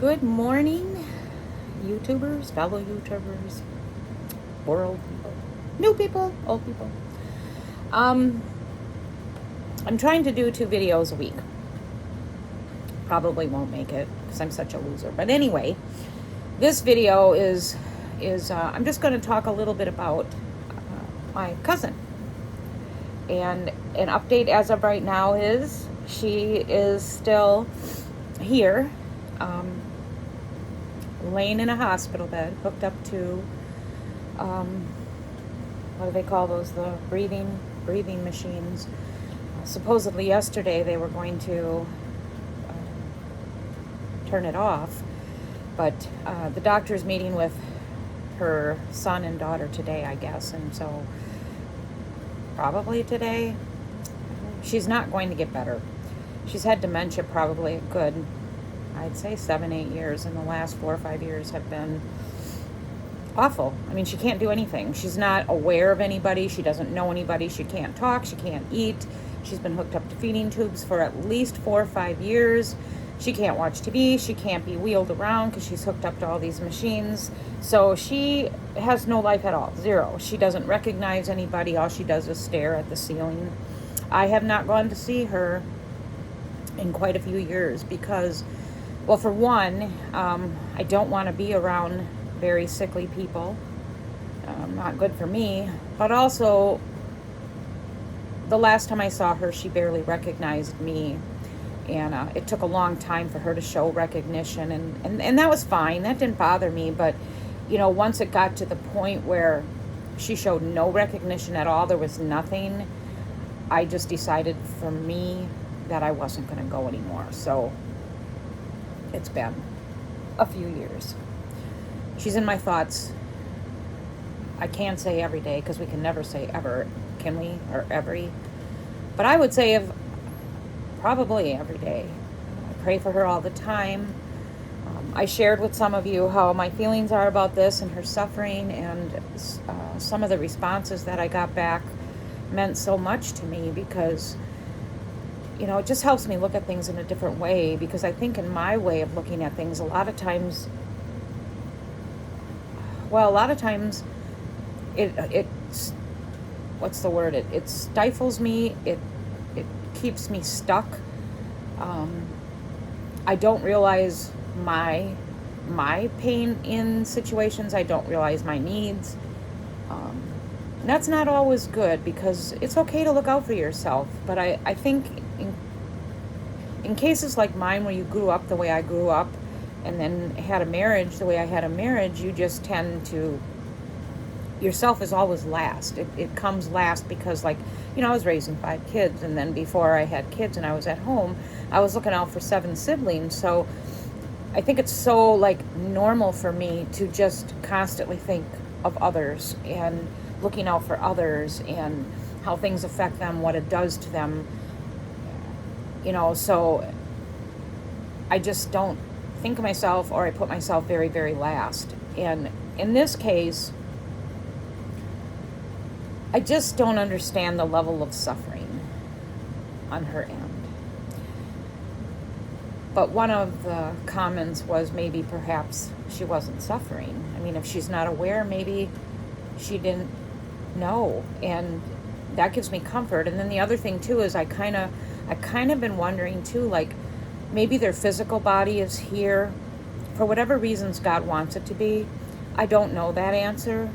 Good morning, YouTubers, fellow YouTubers, world people, new people, old people. Um, I'm trying to do 2 videos a week. Probably won't make it because I'm such a loser. But anyway, this video is I'm just going to talk a little bit about my cousin. And an update as of right now is she is still here. Laying in a hospital bed, hooked up to, what do they call those? The breathing machines. Supposedly yesterday they were going to turn it off, but the doctor's meeting with her son and daughter today, I guess, and so probably today. She's not going to get better. She's had dementia probably a good, I'd say 7-8 years, and the last 4 or 5 years have been awful. I mean, she can't do anything. She's not aware of anybody. She doesn't know anybody. She can't talk. She can't eat. She's been hooked up to feeding tubes for at least 4 or 5 years. She can't watch TV. She can't be wheeled around because she's hooked up to all these machines. So she has no life at all. Zero. She doesn't recognize anybody. All she does is stare at the ceiling. I have not gone to see her in quite a few years because, well, for one, I don't want to be around very sickly people. Not good for me. But also, the last time I saw her, she barely recognized me. And it took a long time for her to show recognition. And that was fine. That didn't bother me. But, once it got to the point where she showed no recognition at all, there was nothing, I just decided for me that I wasn't going to go anymore. So it's been a few years. She's in my thoughts. I can't say every day because we can never say ever, can we? Or every. But I would say probably every day. I pray for her all the time. I shared with some of you how my feelings are about this and her suffering, and some of the responses that I got back meant so much to me because it just helps me look at things in a different way, because I think in my way of looking at things, a lot of times it's what's the word? It stifles me. It keeps me stuck. I don't realize my pain in situations. I don't realize my needs. And that's not always good, because it's okay to look out for yourself. But I think in cases like mine, where you grew up the way I grew up and then had a marriage the way I had a marriage, you just tend to, yourself is always last. It comes last because, I was raising 5 kids, and then before I had kids and I was at home, I was looking out for 7 siblings. So I think it's so normal for me to just constantly think of others and looking out for others and how things affect them, what it does to them. So I just don't think of myself, or I put myself very, very last. And in this case, I just don't understand the level of suffering on her end. But one of the comments was maybe perhaps she wasn't suffering. I mean, if she's not aware, maybe she didn't know. And that gives me comfort. And then the other thing too is I kind of been wondering too, maybe their physical body is here for whatever reasons God wants it to be. I don't know that answer.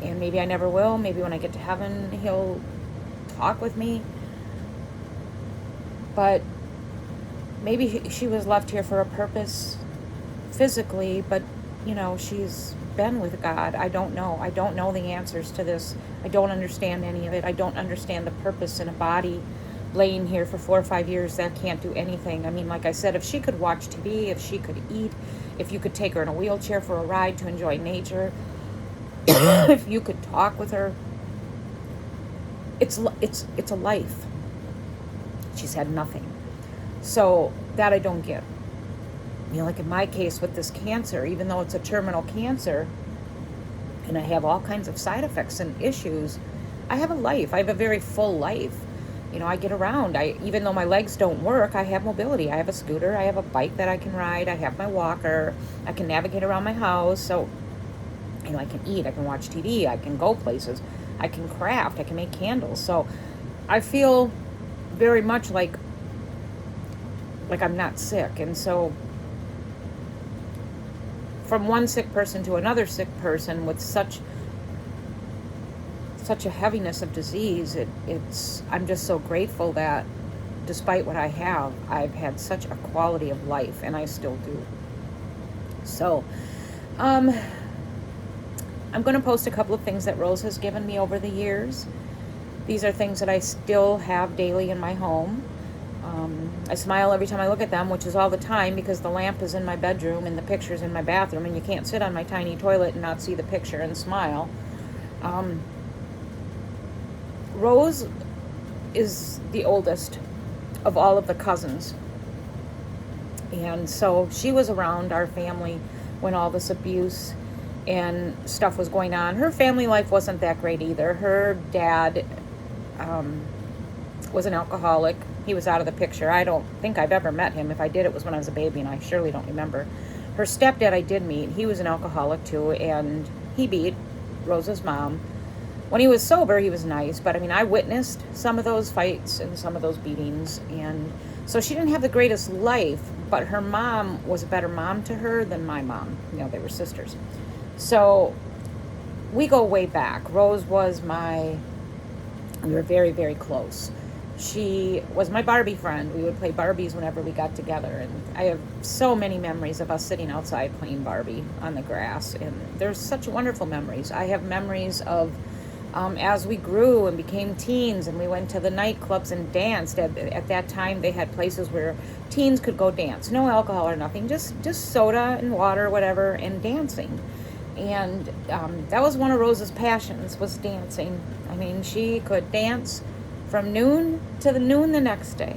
And maybe I never will. Maybe when I get to heaven, he'll talk with me. But maybe she was left here for a purpose physically, but, she's been with God. I don't know. I don't know the answers to this. I don't understand any of it. I don't understand the purpose in a body laying here for 4 or 5 years that can't do anything. I mean, like I said, if she could watch TV, if she could eat, if you could take her in a wheelchair for a ride to enjoy nature, if you could talk with her, it's a life. She's had nothing. So that I don't get. Like in my case with this cancer, even though it's a terminal cancer and I have all kinds of side effects and issues, I have a life. I have a very full life. I get around. Even though my legs don't work, I have mobility. I have a scooter. I have a bike that I can ride. I have my walker. I can navigate around my house. So, I can eat. I can watch TV. I can go places. I can craft. I can make candles. So, I feel very much like I'm not sick. And so, from one sick person to another sick person with such a heaviness of disease, I'm just so grateful that despite what I have, I've had such a quality of life, and I still do. So, I'm going to post a couple of things that Rose has given me over the years. These are things that I still have daily in my home. I smile every time I look at them, which is all the time because the lamp is in my bedroom and the picture's in my bathroom, and you can't sit on my tiny toilet and not see the picture and smile. Rose is the oldest of all of the cousins. And so she was around our family when all this abuse and stuff was going on. Her family life wasn't that great either. Her dad was an alcoholic. He was out of the picture. I don't think I've ever met him. If I did, it was when I was a baby, and I surely don't remember. Her stepdad I did meet. He was an alcoholic too, and he beat Rose's mom. When he was sober, he was nice, but I witnessed some of those fights and some of those beatings, and so she didn't have the greatest life, but her mom was a better mom to her than my mom. They were sisters. So we go way back. Rose was we were very, very close. She was my Barbie friend. We would play Barbies whenever we got together, and I have so many memories of us sitting outside playing Barbie on the grass, and there's such wonderful memories. I have memories of as we grew and became teens, and we went to the nightclubs and danced. At that time, they had places where teens could go dance. No alcohol or nothing, just soda and water, whatever, and dancing. And that was one of Rose's passions, was dancing. She could dance from noon to the noon the next day.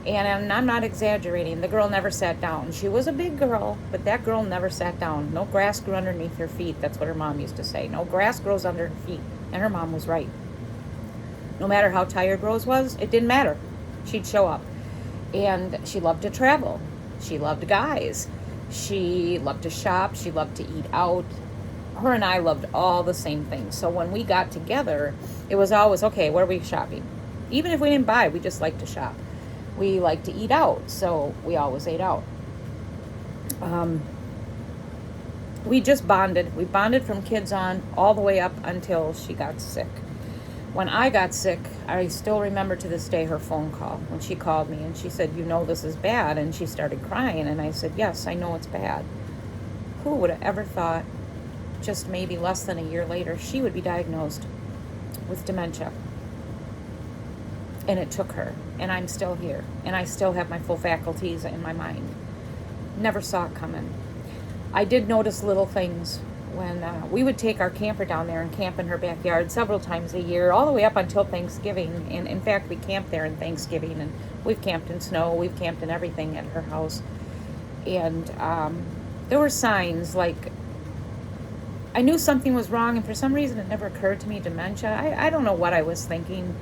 And I'm not exaggerating. The girl never sat down. She was a big girl, but that girl never sat down. No grass grew underneath her feet. That's what her mom used to say. No grass grows under her feet. And her mom was right. No matter how tired Rose was, it didn't matter. She'd show up. And she loved to travel. She loved guys. She loved to shop. She loved to eat out. Her and I loved all the same things. So when we got together, it was always, okay, where are we shopping? Even if we didn't buy, we just liked to shop. We liked to eat out, so we always ate out. We just bonded. We bonded from kids on all the way up until she got sick. When I got sick, I still remember to this day her phone call when she called me and she said, this is bad. And she started crying. And I said, yes, I know it's bad. Who would have ever thought just maybe less than a year later she would be diagnosed with dementia? And it took her. And I'm still here. And I still have my full faculties in my mind. Never saw it coming. I did notice little things when we would take our camper down there and camp in her backyard several times a year, all the way up until Thanksgiving. And in fact, we camped there in Thanksgiving, and we've camped in snow, we've camped in everything at her house. And there were signs, like I knew something was wrong, and for some reason it never occurred to me dementia. I don't know what I was thinking,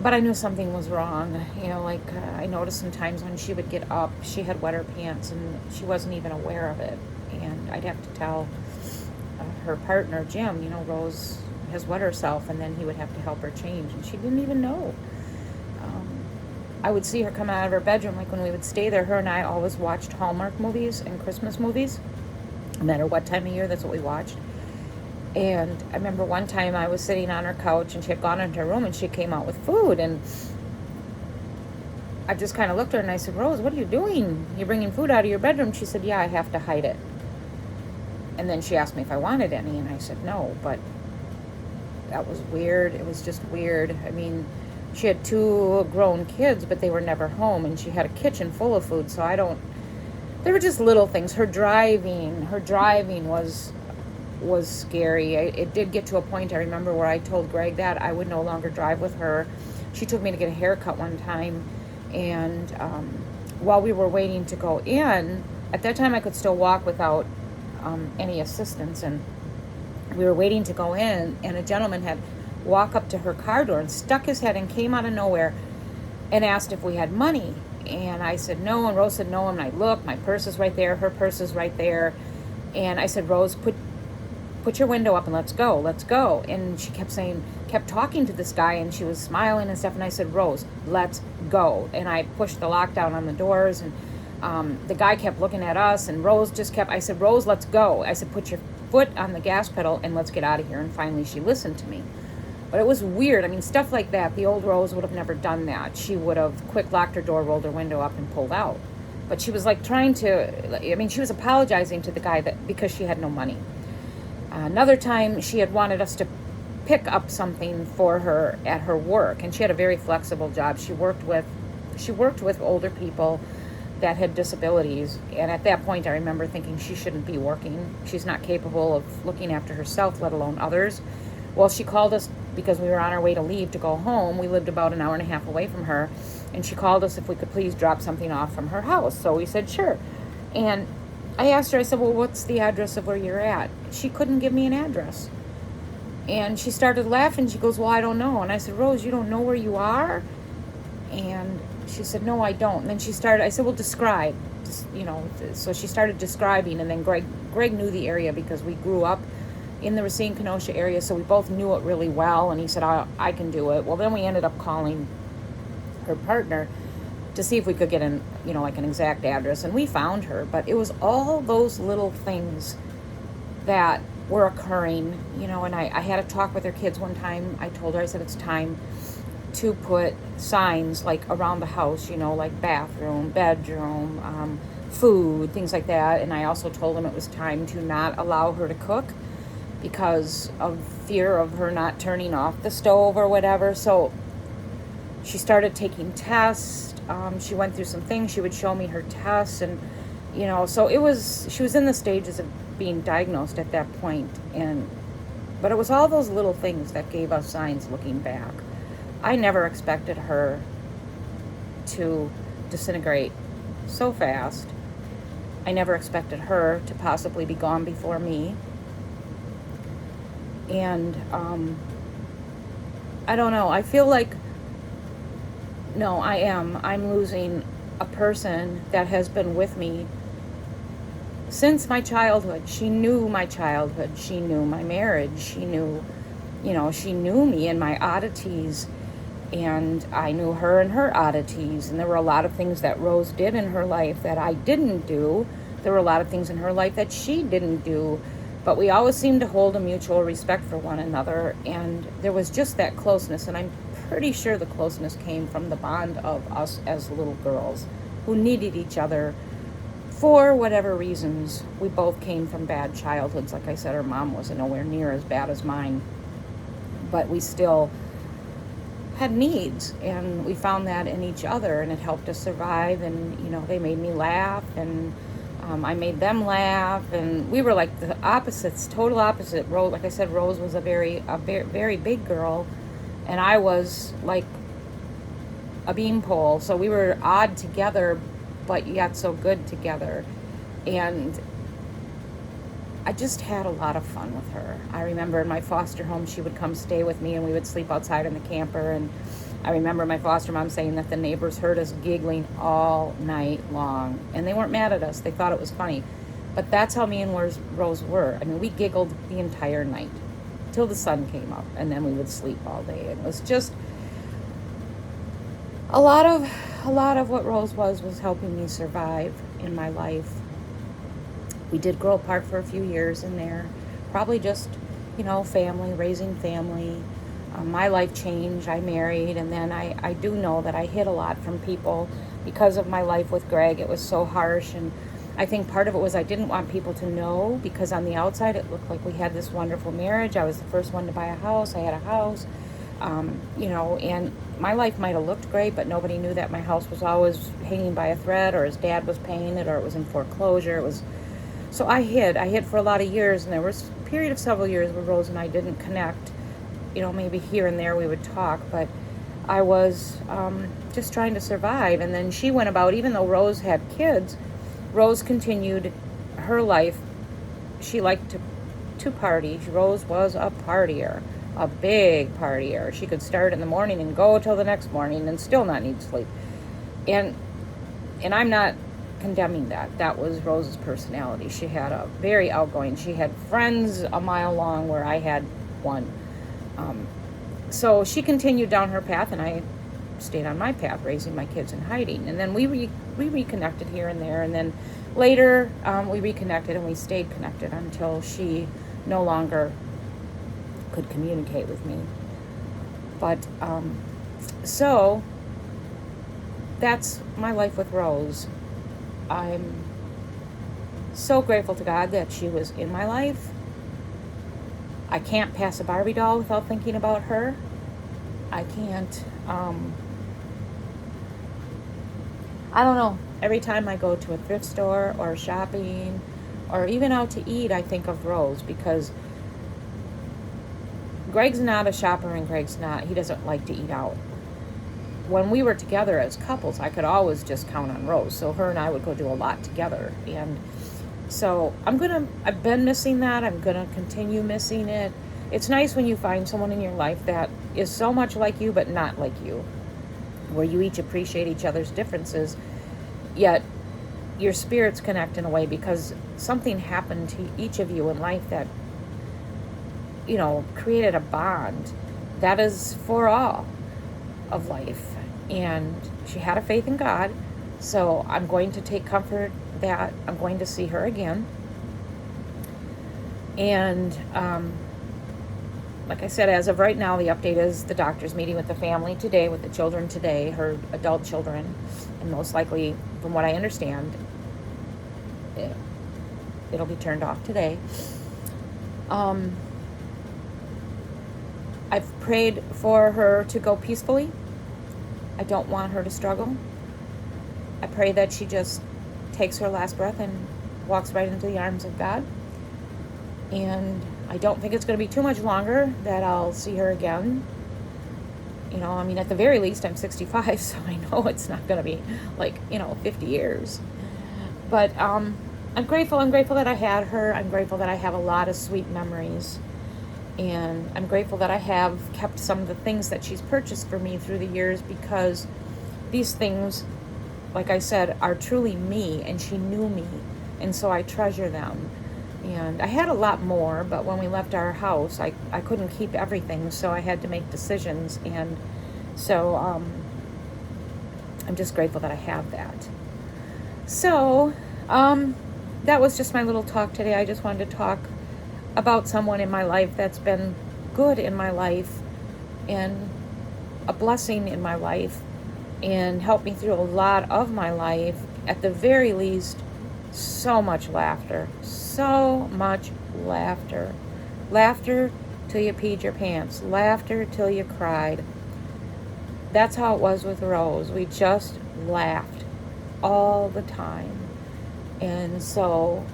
but I knew something was wrong. I noticed sometimes when she would get up, she had wetter pants, and she wasn't even aware of it. And I'd have to tell her partner, Jim, Rose has wet herself, and then he would have to help her change, and she didn't even know. I would see her come out of her bedroom, like when we would stay there. Her and I always watched Hallmark movies and Christmas movies. No matter what time of year, that's what we watched. And I remember one time I was sitting on her couch, and she had gone into her room, and she came out with food, and I just kind of looked at her and I said, Rose, what are you doing? You're bringing food out of your bedroom. She said, yeah, I have to hide it. And then she asked me if I wanted any, and I said no, but that was weird. It was just weird. She had 2 grown kids, but they were never home, and she had a kitchen full of food, so there were just little things. Her driving was scary. It did get to a point, I remember, where I told Greg that I would no longer drive with her. She took me to get a haircut one time, and while we were waiting to go in, at that time I could still walk without any assistance, and we were waiting to go in, and a gentleman had walk up to her car door and stuck his head and came out of nowhere and asked if we had money. And I said no, and Rose said no, and I looked, my purse is right there, her purse is right there. And I said, Rose, put your window up and let's go. And she kept talking to this guy, and she was smiling and stuff. And I said, Rose, let's go. And I pushed the lockdown on the doors, and the guy kept looking at us, and Rose I said, Rose, let's go. I said, put your foot on the gas pedal and let's get out of here. And finally she listened to me. But it was weird. I mean, stuff like that, the old Rose would have never done that. She would have quick locked her door, rolled her window up, and pulled out. But she was like she was apologizing to the guy because she had no money. Another time, she had wanted us to pick up something for her at her work, and she had a very flexible job. She worked with older people that had disabilities, and at that point, I remember thinking she shouldn't be working. She's not capable of looking after herself, let alone others. Well, she called us because we were on our way to leave to go home. We lived about an hour and a half away from her, and she called us if we could please drop something off from her house. So we said sure, and I asked her, I said, well, what's the address of where you're at? She couldn't give me an address. And she started laughing. She goes, well, I don't know. And I said, Rose, you don't know where you are? And she said, no, I don't. And then I said, well, describe. So she started describing, and then Greg knew the area because we grew up in the Racine-Kenosha area, so we both knew it really well, and he said, I can do it. Well, then we ended up calling her partner to see if we could get an exact address, and we found her. But it was all those little things that were occurring, and I had a talk with her kids one time. I told her, I said, it's time to put signs like around the house, like bathroom, bedroom, food, things like that. And I also told them it was time to not allow her to cook because of fear of her not turning off the stove or whatever. So she started taking tests. She went through some things. She would show me her tests, and so she was in the stages of being diagnosed at that point. But it was all those little things that gave us signs looking back. I never expected her to disintegrate so fast. I never expected her to possibly be gone before me. And I don't know. I feel like, no, I'm losing a person that has been with me since my childhood. She knew my childhood. She knew my marriage. She knew me and my oddities. And I knew her and her oddities. And there were a lot of things that Rose did in her life that I didn't do. There were a lot of things in her life that she didn't do. But we always seemed to hold a mutual respect for one another. And there was just that closeness. And I'm pretty sure the closeness came from the bond of us as little girls who needed each other for whatever reasons. We both came from bad childhoods. Like I said, her mom wasn't nowhere near as bad as mine. But we still had needs, and we found that in each other, and it helped us survive. And they made me laugh, and I made them laugh, and we were like the opposites, total opposite. Rose, like I said, Rose was a very, very big girl, and I was like a beanpole. So we were odd together, but yet so good together. And I just had a lot of fun with her. I remember in my foster home, she would come stay with me, and we would sleep outside in the camper. And I remember my foster mom saying that the neighbors heard us giggling all night long. And they weren't mad at us. They thought it was funny. But that's how me and Rose were. I mean, we giggled the entire night till the sun came up, and then we would sleep all day. And it was just a lot of what Rose was helping me survive in my life. We did grow apart for a few years in there, probably just, family, raising family. My life changed. I married, and then I do know that I hid a lot from people because of my life with Greg. It was so harsh, and I think part of it was I didn't want people to know, because on the outside it looked like we had this wonderful marriage. I was the first one to buy a house. I had a house, and my life might have looked great, but nobody knew that my house was always hanging by a thread, or his dad was paying it, or it was in foreclosure. So I hid for a lot of years, and there was a period of several years where Rose and I didn't connect. Maybe here and there we would talk, but I was just trying to survive. And then she went about, even though Rose had kids, Rose continued her life. She liked to party. Rose was a partier, a big partier. She could start in the morning and go till the next morning and still not need sleep. And I'm not condemning that. That was Rose's personality. She had a very outgoing. She had friends a mile long where I had one. So she continued down her path, and I stayed on my path, raising my kids and hiding. And then we reconnected here and there, and then later we reconnected, and we stayed connected until she no longer could communicate with me. But so that's my life with Rose. I'm so grateful to God that she was in my life. I can't pass a Barbie doll without thinking about her. I can't, I don't know. Every time I go to a thrift store or shopping or even out to eat, I think of Rose, because Greg's not a shopper, and he doesn't like to eat out. When we were together as couples, I could always just count on Rose. So her and I would go do a lot together. And so I've been missing that. I'm going to continue missing it. It's nice when you find someone in your life that is so much like you, but not like you, where you each appreciate each other's differences, yet your spirits connect in a way because something happened to each of you in life that, created a bond that is for all of life. And she had a faith in God, so I'm going to take comfort that I'm going to see her again. And like I said, as of right now, the update is the doctor's meeting with the family today, with the children today, her adult children, and most likely, from what I understand, it'll be turned off today. I've prayed for her to go peacefully. I don't want her to struggle. I pray that she just takes her last breath and walks right into the arms of God. And I don't think it's going to be too much longer that I'll see her again. At the very least, I'm 65, so I know it's not going to be 50 years. But I'm grateful. I'm grateful that I had her. I'm grateful that I have a lot of sweet memories. And I'm grateful that I have kept some of the things that she's purchased for me through the years, because these things, like I said, are truly me, and she knew me. And so I treasure them. And I had a lot more, but when we left our house, I couldn't keep everything, so I had to make decisions. And so I'm just grateful that I have that. So that was just my little talk today. I just wanted to talk about someone in my life that's been good in my life and a blessing in my life and helped me through a lot of my life. At the very least, so much laughter. Laughter till you peed your pants. Laughter till you cried. That's how it was with Rose. We just laughed all the time. And so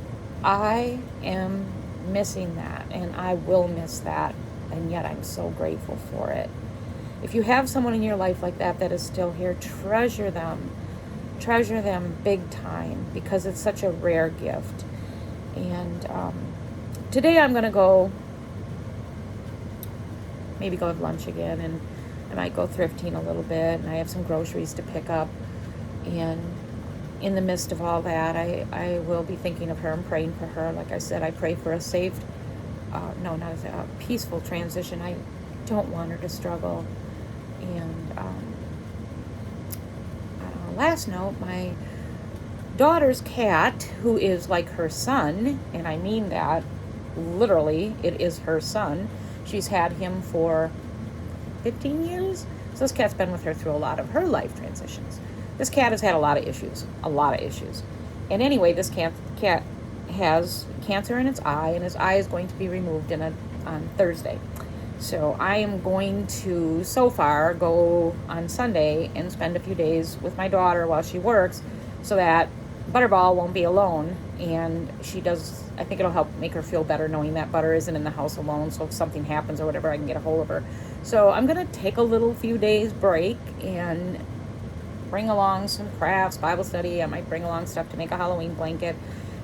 I am missing that, and I will miss that, and yet I'm so grateful for it. If you have someone in your life like that is still here, treasure them big time, because it's such a rare gift. And today I'm going to go have lunch again, and I might go thrifting a little bit, and I have some groceries to pick up. And in the midst of all that, I will be thinking of her and praying for her. Like I said, I pray for a peaceful transition. I don't want her to struggle. And last note, my daughter's cat, who is like her son, and I mean that literally, it is her son. She's had him for 15 years. So this cat's been with her through a lot of her life transitions. This cat has had a lot of issues. And anyway, this cat has cancer in its eye, and his eye is going to be removed on Thursday. So I am going to, so far, go on Sunday and spend a few days with my daughter while she works, so that Butterball won't be alone. And I think it'll help make her feel better knowing that Butter isn't in the house alone, so if something happens or whatever, I can get a hold of her. So I'm going to take a few days break and bring along some crafts, Bible study. I might bring along stuff to make a Halloween blanket,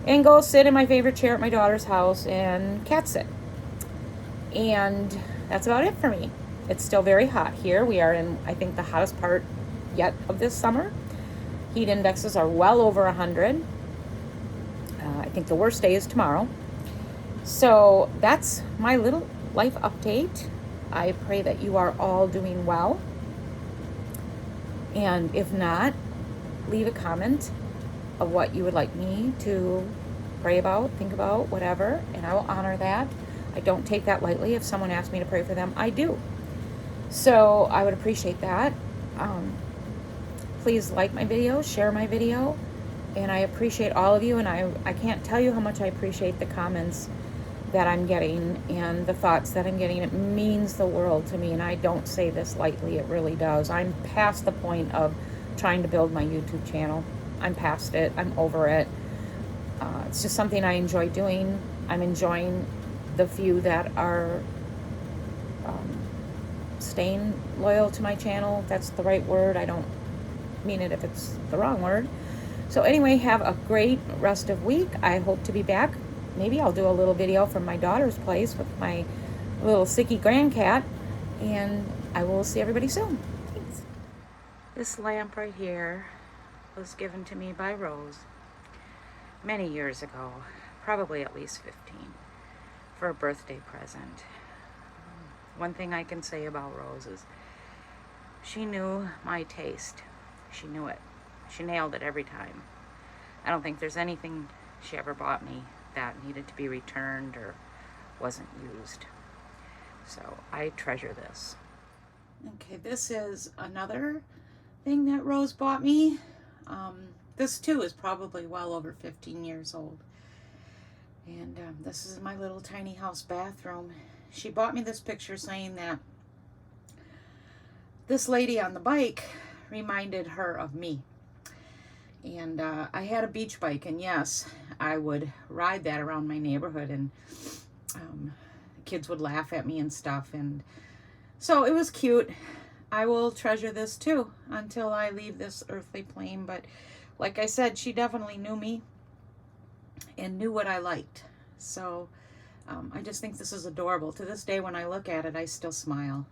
and go sit in my favorite chair at my daughter's house and cat sit. And that's about it for me. It's still very hot here. We are in, I think, the hottest part yet of this summer. Heat indexes are well over 100. I think the worst day is tomorrow. So that's my little life update. I pray that you are all doing well. And if not, leave a comment of what you would like me to pray about, think about, whatever, and I will honor that. I don't take that lightly. If someone asks me to pray for them, I do. So I would appreciate that. Please like my video, share my video, and I appreciate all of you, and I can't tell you how much I appreciate the comments that I'm getting and the thoughts that I'm getting. It means the world to me, and I don't say this lightly. It really does. I'm past the point of trying to build my YouTube channel. I'm past it. I'm over it. It's just something I enjoy doing. I'm enjoying the few that are staying loyal to my channel. That's the right word. I don't mean it if it's the wrong word. So anyway, have a great rest of week. I hope to be back. Maybe I'll do a little video from my daughter's place with my little sicky grandcat, and I will see everybody soon. Thanks. This lamp right here was given to me by Rose many years ago, probably at least 15, for a birthday present. One thing I can say about Rose is she knew my taste. She knew it. She nailed it every time. I don't think there's anything she ever bought me that needed to be returned or wasn't used. So I treasure this. Okay, this is another thing that Rose bought me. This too is probably well over 15 years old. And this is my little tiny house bathroom. She bought me this picture saying that this lady on the bike reminded her of me. And I had a beach bike, and yes, I would ride that around my neighborhood, and the kids would laugh at me and stuff, and so it was cute. I will treasure this too until I leave this earthly plane. But like I said, she definitely knew me and knew what I liked. So I just think this is adorable. To this day, when I look at it, I still smile.